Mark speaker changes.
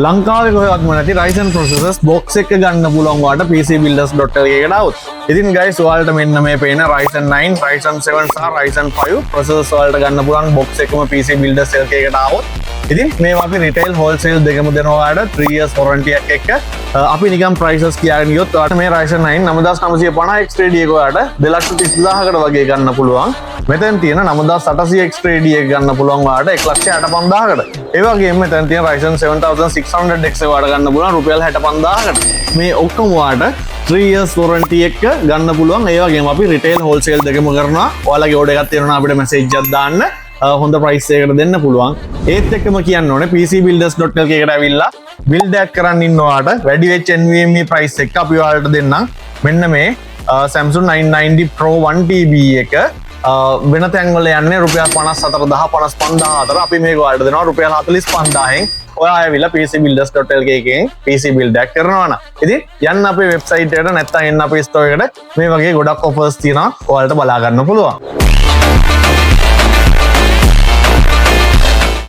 Speaker 1: ලංකාවේ කොහෙවත්ම නැති Ryzen processors box එක ගන්න පුළුවන් ඔයාලට pcbuilders.lk එකට આવොත්. ඉතින් guys ඔයාලට මෙන්න මේ පේන Ryzen 9, Ryzen 7 සහ Ryzen 5 processors ඔයාලට ගන්න පුළුවන් box එකම pcbuilders.lk එකට આવොත්. ඉතින් මේවා අපි retail wholesale දෙකම දෙනවා ඔයාලට 3 years warranty එකක් එක්ක. අපි නිකන් prices කියාගෙන ගියොත් ඔයාලට මේ Ryzen 9 9950 X3D එක ඔයාලට 230000කට වගේ ගන්න පුළුවන්. මෙතෙන් තියෙන 9800 X3D එක ගන්න පුළුවන් ඔයාලට 165000කට. ඒ වගේම මෙතෙන් තියෙන Ryzen 7600X ඔයාලට ගන්න පුළුවන් රුපියල් 65000කට. මේ ඔක්කොම ඔයාලට 3 years warranty එක ගන්න පුළුවන්. ඒ වගේම අපි retail wholesale දෙකම කරනවා. ඔයාලගේ order එකක් තියෙනවා අපිට message එකක් දාන්න. හොඳ price එකකට දෙන්න පුළුවන්. ඒත් එක්කම කියන්න ඕනේ pcbuilders.lk එකට ඇවිල්ලා build එකක් කරන්න ඉන්නවාට වැඩි වෙච්ච NVMe price එක අපි ඔයාලට දෙන්නම්. මෙන්න මේ Samsung 990 Pro 1TB එක වෙන තැන්වල යන්නේ රුපියල් 54000 55000 අතර. අපි මේක ඔයාලට දෙනවා රුපියල් 45000න්. ඔයා ඇවිල්ලා pcbuilders.lk එකෙන් PC build එකක් කරනවා නම්. ඉතින් යන්න අපේ website එකට නැත්නම් එන්න අපේ store එකට මේ වගේ ගොඩක් offers තියෙනවා. ඔයාලට බලා ගන්න පුළුවන්.